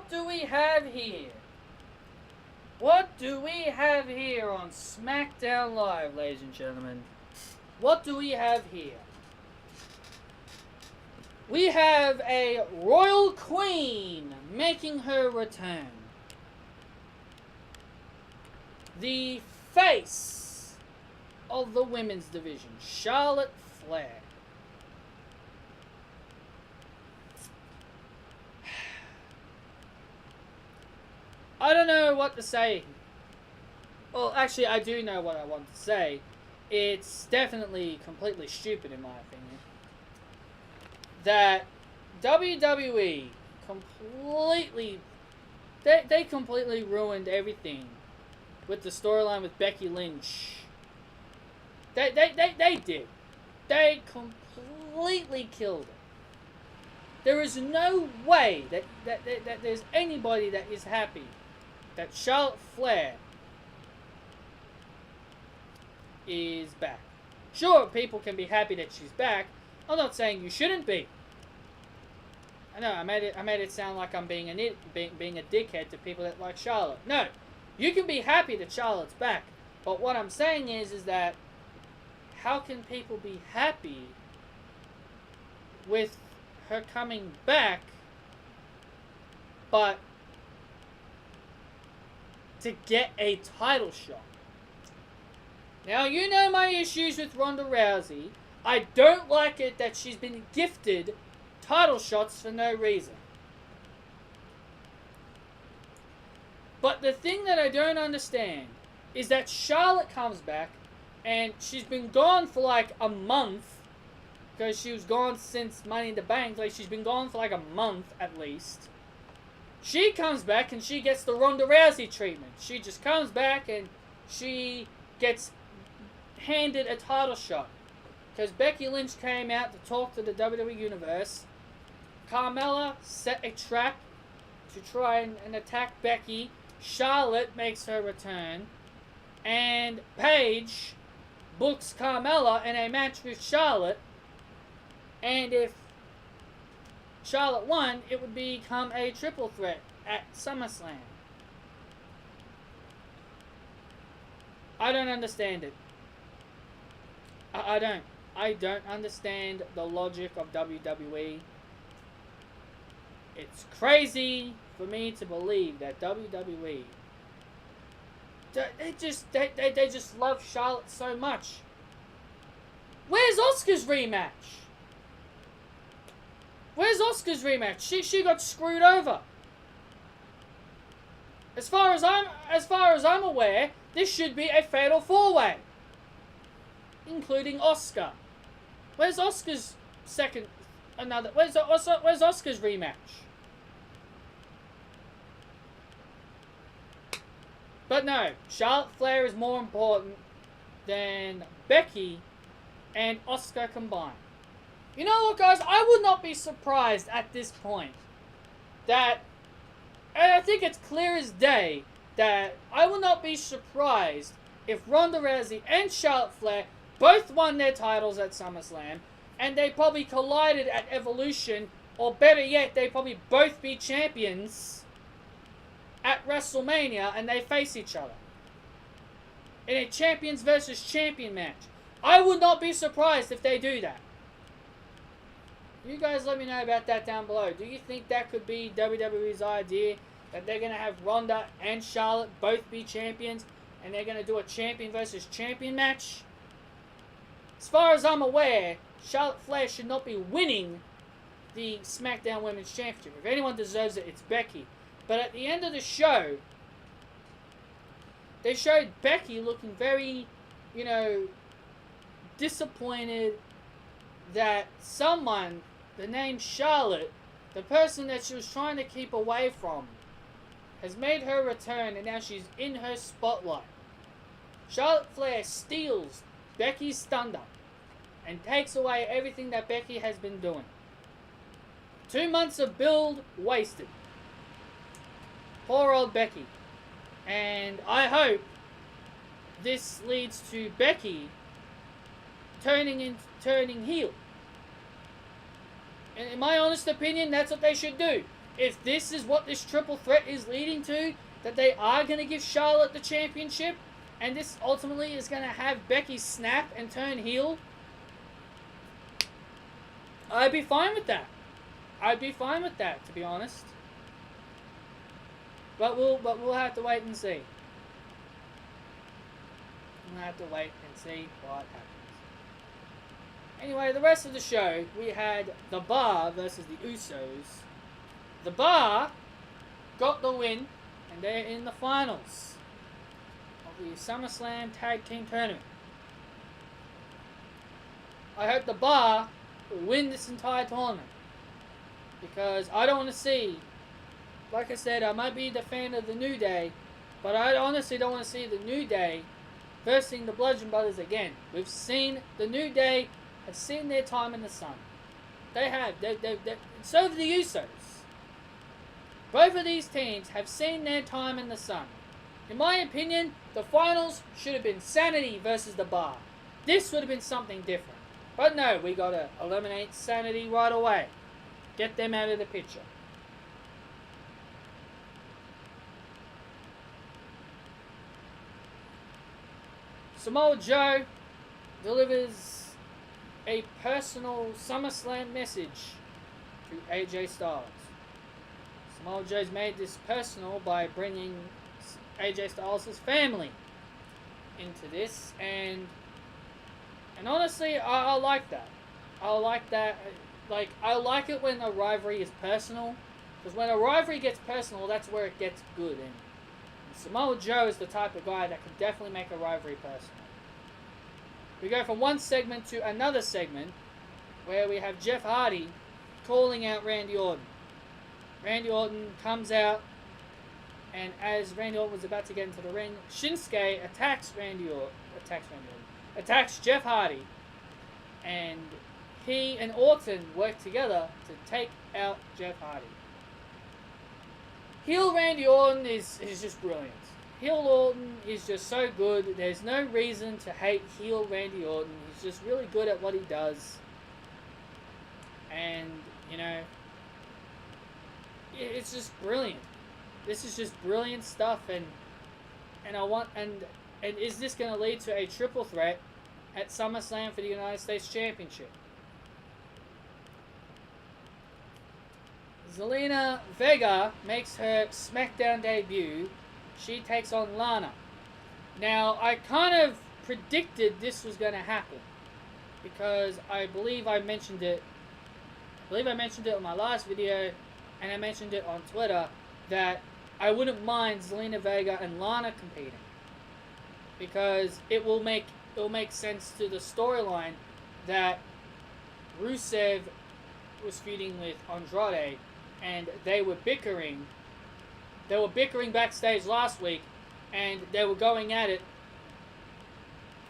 what do we have here? What do we have here on Smackdown Live, ladies and gentlemen? What do we have here? We have a royal queen making her return. The face of the women's division, Charlotte Flair. I don't know what to say. Well, actually, I do know what I want to say. It's definitely completely stupid, in my opinion, that WWE completely... They completely ruined everything with the storyline with Becky Lynch. They did. They completely killed it. There is no way that there's anybody that is happy that Charlotte Flair is back. Sure, people can be happy that she's back. I'm not saying you shouldn't be. I know I made it sound like I'm being a dickhead to people that like Charlotte. No, you can be happy that Charlotte's back. But what I'm saying is that how can people be happy with her coming back, but to get a title shot? Now, you know my issues with Ronda Rousey. I don't like it that she's been gifted title shots for no reason. But the thing that I don't understand is that Charlotte comes back and she's been gone for like a month, because she was gone since Money in the Bank. Like, she's been gone for like a month at least. She comes back and she gets the Ronda Rousey treatment. She just comes back and she gets handed a title shot. Because Becky Lynch came out to talk to the WWE Universe. Carmella set a trap to try and attack Becky. Charlotte makes her return. And Paige books Carmella in a match with Charlotte. And if Charlotte won, it would become a triple threat at SummerSlam. I don't understand it. I don't. I don't understand the logic of WWE. It's crazy for me to believe that WWE, they just love Charlotte so much. Where's Asuka's rematch? Where's Asuka's rematch? She got screwed over. As far as I'm aware, this should be a fatal 4-way, including Asuka. Where's Asuka's Where's Asuka's rematch? But no, Charlotte Flair is more important than Becky and Asuka combined. You know what, guys? I would not be surprised at this point that, and I think it's clear as day, that I will not be surprised if Ronda Rousey and Charlotte Flair both won their titles at SummerSlam, and they probably collided at Evolution, or better yet, they probably both be champions at WrestleMania, and they face each other in a champions versus champion match. I would not be surprised if they do that. You guys let me know about that down below. Do you think that could be WWE's idea, that they're going to have Ronda and Charlotte both be champions, and they're going to do a champion versus champion match? As far as I'm aware, Charlotte Flair should not be winning the SmackDown Women's Championship. If anyone deserves it, it's Becky. But at the end of the show, they showed Becky looking very, disappointed that someone, the name Charlotte, the person that she was trying to keep away from, has made her return, and now she's in her spotlight. Charlotte Flair steals Becky's thunder and takes away everything that Becky has been doing. 2 months of build wasted. Poor old Becky. And I hope this leads to Becky turning heel. And in my honest opinion, that's what they should do. if this is what this triple threat is leading to, that they are going to give Charlotte the championship, and this ultimately is going to have Becky snap and turn heel, I'd be fine with that. I'd be fine with that, to be honest. But we'll have to wait and see. We'll have to wait and see what happens. Anyway, the rest of the show, we had The Bar versus the Usos. The Bar got the win, and they're in the finals of the SummerSlam Tag Team Tournament. I hope The Bar will win this entire tournament, because I don't want to see, like I said, I might be the fan of the New Day, but I honestly don't want to see the New Day versing the Bludgeon Brothers again. We've seen the New Day have seen their time in the sun. They have. So have the Usos. Both of these teams have seen their time in the sun. In my opinion, the finals should have been Sanity versus The Bar. This would have been something different. But no, we got to eliminate Sanity right away. Get them out of the picture. Samoa Joe delivers a personal SummerSlam message to AJ Styles. Samoa Joe's made this personal by bringing AJ Styles' family into this, and honestly, I like that. I like that. Like, I like it when a rivalry is personal, because when a rivalry gets personal, that's where it gets good. And Samoa Joe is the type of guy that can definitely make a rivalry personal. We go from one segment to another segment, where we have Jeff Hardy calling out Randy Orton. Randy Orton comes out, and as Randy Orton was about to get into the ring, Shinsuke attacks Jeff Hardy, and he and Orton work together to take out Jeff Hardy. Heel Randy Orton is just brilliant. Heel Orton is just so good. There's no reason to hate heel Randy Orton. He's just really good at what he does. And, you know, it's just brilliant. This is just brilliant stuff, and is this going to lead to a triple threat at SummerSlam for the United States Championship? Zelina Vega makes her Smackdown debut. She takes on Lana. Now, I kind of predicted this was going to happen, because I believe I mentioned it on my last video, and I mentioned it on Twitter, that I wouldn't mind Zelina Vega and Lana competing, because it will make sense to the storyline that Rusev was feuding with Andrade, and they were bickering. They were bickering backstage last week, and they were going at it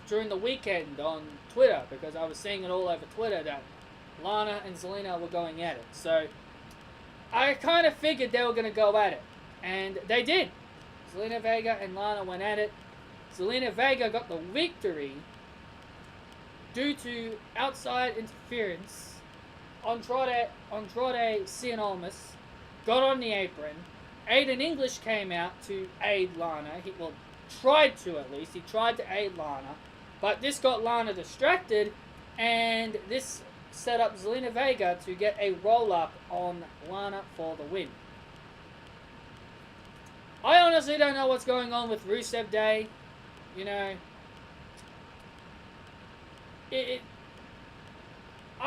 during the weekend on Twitter, because I was seeing it all over Twitter that Lana and Zelina were going at it. So I kind of figured they were going to go at it, and they did. Zelina Vega and Lana went at it. Zelina Vega got the victory due to outside interference. Andrade Cien Almas got on the apron. Aiden English came out to aid Lana. He tried to, at least. He tried to aid Lana. But this got Lana distracted, and this set up Zelina Vega to get a roll-up on Lana for the win. I honestly don't know what's going on with Rusev Day. You know, I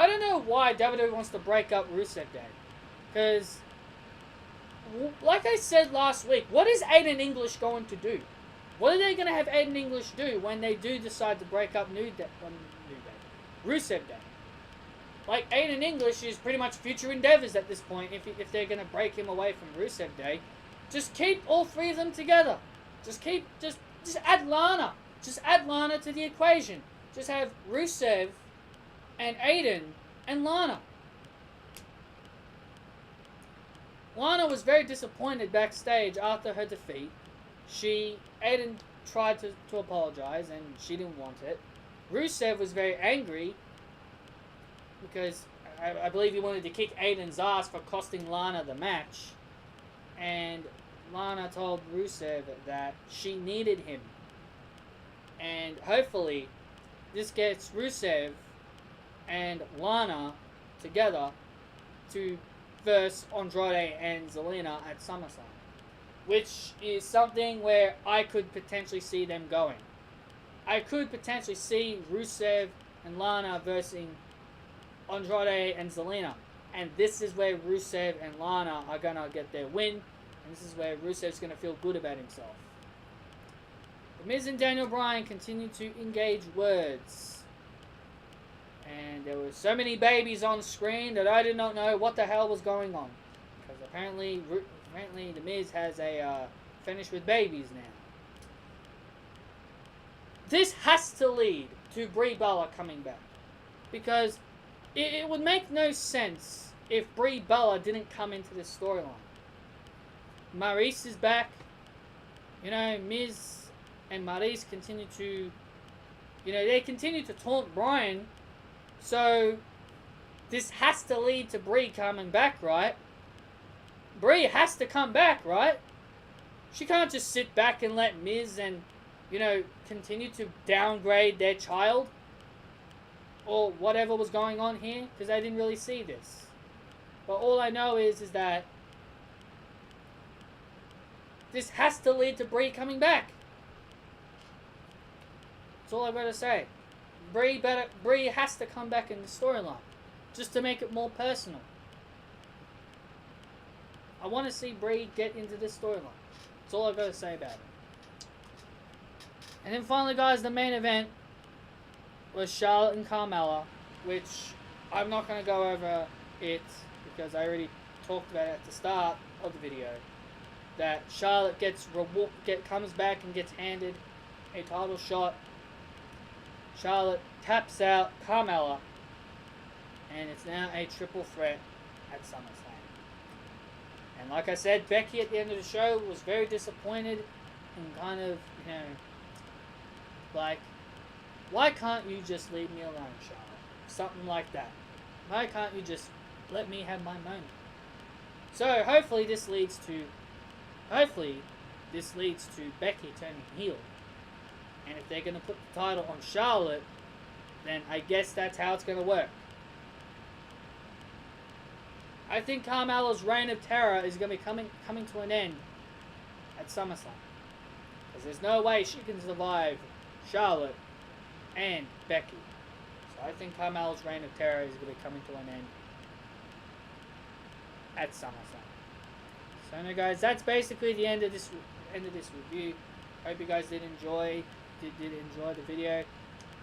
don't know why WWE wants to break up Rusev Day. Because, like I said last week, what is Aiden English going to do? What are they going to have Aiden English do when they do decide to break up Rusev Day? Like, Aiden English is pretty much future endeavors at this point if they're going to break him away from Rusev Day. Just keep all three of them together. Just add Lana. Just add Lana to the equation. Just have Rusev and Aiden and Lana. Lana was very disappointed backstage after her defeat. Aiden tried to apologize, and she didn't want it. Rusev was very angry because I believe he wanted to kick Aiden's ass for costing Lana the match. And Lana told Rusev that she needed him. And hopefully, this gets Rusev and Lana together to verse Andrade and Zelina at SummerSlam. Which is something where I could potentially see them going. I could potentially see Rusev and Lana versing Andrade and Zelina. And this is where Rusev and Lana are going to get their win. And this is where Rusev's going to feel good about himself. The Miz and Daniel Bryan continue to engage words. And there were so many babies on screen that I did not know what the hell was going on. Because apparently the Miz has a finish with babies now. This has to lead to Brie Bella coming back. Because it would make no sense if Brie Bella didn't come into this storyline. Maryse is back. You know, Miz and Maryse continue to... You know, they continue to taunt Bryan. So, this has to lead to Brie coming back, right? Brie has to come back, right? She can't just sit back and let Miz and, you know, continue to downgrade their child. Or whatever was going on here. Because I didn't really see this. But all I know is that this has to lead to Brie coming back. That's all I've got to say. Brie has to come back in the storyline. Just to make it more personal. I want to see Brie get into this storyline. That's all I've got to say about it. And then finally, guys, the main event was Charlotte and Carmella, which I'm not going to go over it because I already talked about it at the start of the video. That Charlotte comes back and gets handed a title shot. Charlotte taps out Carmella, and it's now a triple threat at SummerSlam. And like I said, Becky at the end of the show was very disappointed and kind of, you know, like, why can't you just leave me alone, Charlotte? Something like that. Why can't you just let me have my moment? So hopefully this leads to Becky turning heel. And if they're going to put the title on Charlotte, then I guess that's how it's going to work. I think Carmella's reign of terror is going to be coming to an end at SummerSlam. Because there's no way she can survive Charlotte and Becky. So I think Carmella's reign of terror is going to be coming to an end at SummerSlam. So anyway, guys, that's basically the end of this review. Hope you guys did enjoy the video.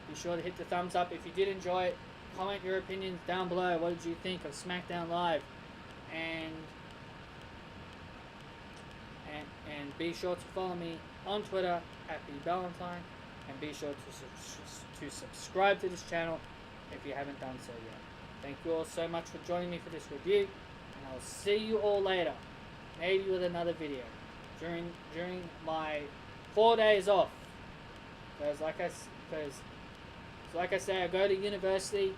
Be sure to hit the thumbs up if you did enjoy it. Comment your opinions down below. What did you think of Smackdown Live? And be sure to follow me on Twitter at @BValentine, and be sure to subscribe to this channel if you haven't done so yet. Thank you all so much for joining me for this review, and I'll see you all later, maybe with another video during my 4 days off. Because like I say, I go to university.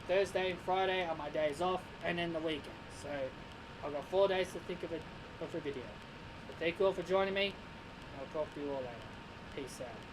Thursday and Friday are my days off, and then the weekend. So I've got 4 days to think of a video. But thank you all for joining me, and I'll talk to you all later. Peace out.